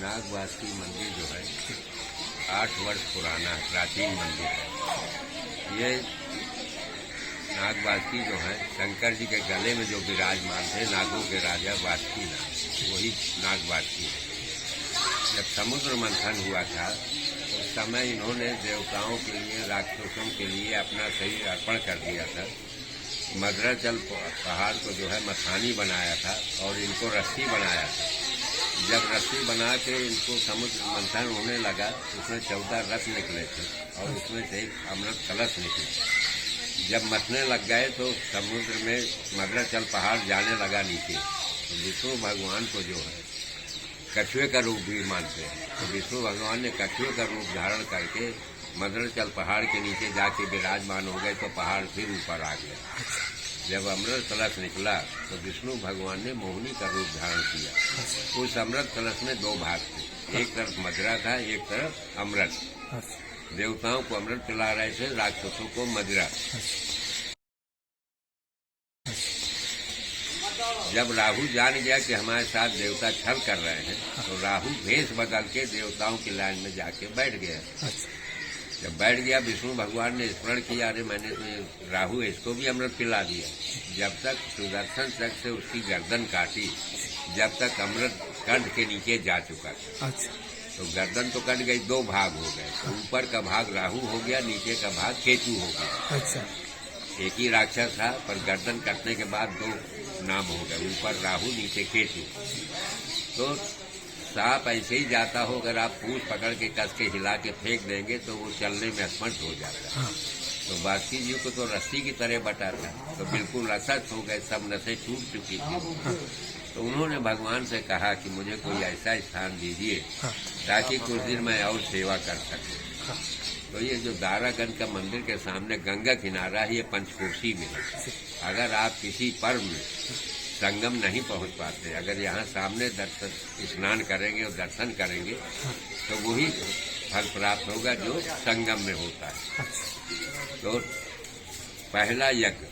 नागवासुकी मंदिर जो है 8 वर्ष पुराना प्राचीन मंदिर है। ये नागवासुकी जो है शंकर जी के गले में जो विराजमान थे नागों के राजा वासुकी नाग, वही नागवासुकी है। जब समुद्र मंथन हुआ था तो उस समय इन्होंने देवताओं के लिए राक्षसों के लिए अपना शरीर अर्पण कर दिया था। मद्राचल पहाड़ को जो है मथानी बनाया था और इनको रस्सी बनाया था। जब रस्सी बना के इनको समुद्र मंथन होने लगा उसमें 14 रस निकले थे और उसमें से एक अमृत कलश निकले। जब मथने लग गए तो समुद्र में मद्राचल पहाड़ जाने लगा नीचे। तो विष्णु भगवान को जो है कछुए का रूप भी मानते हैं, तो विष्णु भगवान ने कछुए का रूप धारण करके मद्राचल पहाड़ के नीचे जाके विराजमान हो गए तो पहाड़ फिर ऊपर आ गया। जब अमृत कलश निकला तो विष्णु भगवान ने मोहिनी का रूप धारण किया। उस अमृत कलश में 2 भाग थे, एक तरफ मदिरा था, एक तरफ अमृत। देवताओं को अमृत पिला रहे थे, राक्षसों को मदिरा। जब राहु जान गया कि हमारे साथ देवता छल कर रहे हैं तो राहु भेष बदल के देवताओं की लाइन में जाके बैठ गया। जब बैठ गया विष्णु भगवान ने स्मरण किया, अरे मैंने तो राहु इसको भी अमृत पिला दिया। जब तक सुदर्शन चक्र से उसकी गर्दन काटी जब तक अमृत कंठ के नीचे जा चुका था। तो गर्दन तो कट गई, 2 भाग हो गए। तो ऊपर का भाग राहु हो गया, नीचे का भाग केतु हो गया। एक ही राक्षस था पर गर्दन कटने के बाद 2 नाम हो गए, ऊपर राहु नीचे केतु। तो सांप ऐसे ही जाता हो, अगर आप पूंछ पकड़ के कस के हिला के फेंक देंगे तो वो चलने में असमर्थ हो जाता है। तो वासुकी जी को तो रस्सी की तरह बटा था, तो बिल्कुल असत हो गए, सब नसें टूट चुकी थी। तो उन्होंने भगवान से कहा कि मुझे कोई ऐसा स्थान दीजिए ताकि कुछ दिन मैं और सेवा कर सकूं। तो ये जो दारागंज का मंदिर के सामने गंगा किनारा है, ये पंचकोशी में है। अगर आप किसी पर्व में संगम नहीं पहुंच पाते, अगर यहाँ सामने स्नान करेंगे और दर्शन करेंगे तो वही फल प्राप्त होगा जो संगम में होता है। तो पहला यज्ञ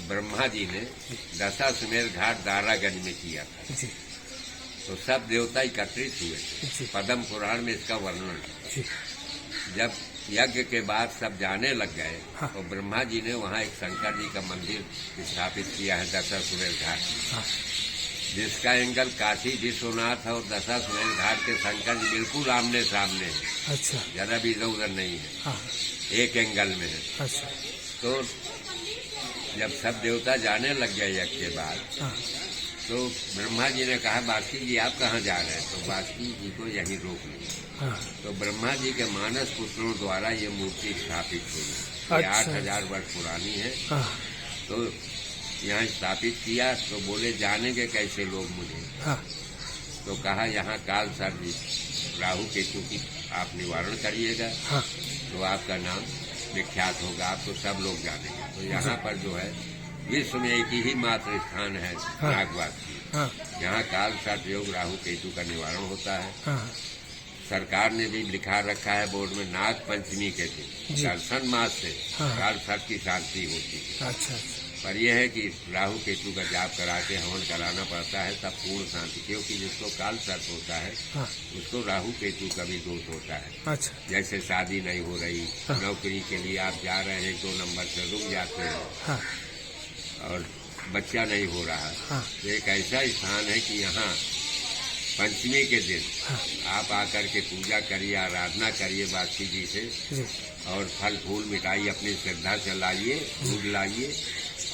ब्रह्मा जी ने दशाश्वमेध घाट दारागंज में किया था। तो सब देवता एकत्रित हुए। पद्म पुराण में इसका वर्णन है। जब यज्ञ के बाद सब जाने लग गए तो ब्रह्मा जी ने वहाँ एक शंकर जी का मंदिर स्थापित किया है दशाश्वमेध घाट में, जिसका एंगल काशी विश्वनाथ और दशाश्वमेध घाट के शंकर जी बिल्कुल आमने सामने है। जरा भी इधर उधर नहीं है, एक एंगल में है। तो जब सब देवता जाने लग गए यज्ञ के बाद तो ब्रह्मा जी ने कहा वासुकी जी आप कहाँ जा रहे हैं? तो वासुकी जी को यहीं रोक लिया। तो ब्रह्मा जी के मानस पुत्रों द्वारा ये मूर्ति स्थापित हुई। 8000 वर्ष पुरानी है। तो यहाँ स्थापित किया तो बोले जानेंगे कैसे लोग मुझे? तो कहा यहाँ काल सर्प राहु केतु की आप निवारण करिएगा तो आपका नाम विख्यात होगा, आपको सब लोग जानेंगे। तो यहाँ पर जो है विश्व में एक ही मात्र स्थान है नागवासुकी। यहाँ काल सर्प योग राहु केतु का निवारण होता है। सरकार ने भी लिखा रखा है बोर्ड में नाग पंचमी के दिन दर्शन मास से काल सर्प की शांति होती है। पर यह है कि राहु केतु का जाप करा के हवन कराना पड़ता है तब पूर्ण शांति, क्योंकि जिसको काल सर्प होता है उसको राहु केतु का भी दोष होता है। जैसे शादी नहीं हो रही, नौकरी के लिए आप जा रहे हैं 2 नंबर से रुक जाते हैं और बच्चा नहीं हो रहा। तो एक ऐसा स्थान है कि यहाँ पंचमी के दिन आप आकर के पूजा करिए, आराधना करिए वासुकी जी से और फल फूल मिठाई अपनी श्रद्धा से लाइए, दूध लाइए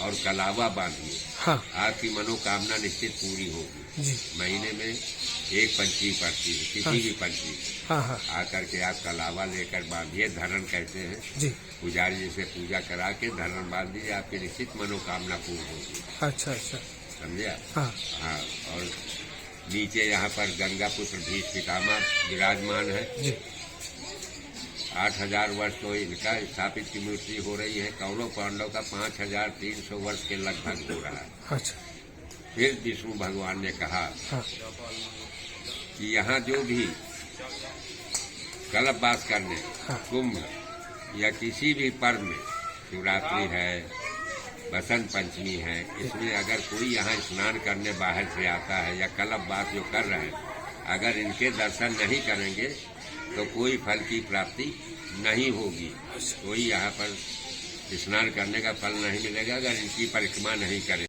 और कलावा बांधिए। आपकी मनोकामना निश्चित पूरी होगी। महीने में एक पंचमी पड़ती है, किसी भी पंचमी आकर के आप कलावा लेकर बांधिए। धरण कहते हैं, पुजारी जी से पूजा करा के धरण बांध दीजिए, आपकी निश्चित मनोकामना पूर्ण होगी। समझे? हाँ। और नीचे यहाँ पर गंगा पुत्र भीष्म पितामह विराजमान है। 8000 वर्ष तो इनका स्थापित की मूर्ति हो रही है। कौरव पांडव का 5300 वर्ष के लगभग हो रहा है। फिर विष्णु भगवान ने कहा कि यहाँ जो भी कल्पवास करने कुंभ या किसी भी पर्व में, शिवरात्रि है, बसंत पंचमी है, इसमें अगर कोई यहाँ स्नान करने बाहर से आता है या कल्पवास जो कर रहे हैं अगर इनके दर्शन नहीं करेंगे तो कोई फल की प्राप्ति नहीं होगी। कोई यहाँ पर स्नान करने का फल नहीं मिलेगा अगर इनकी परिक्रमा नहीं करें।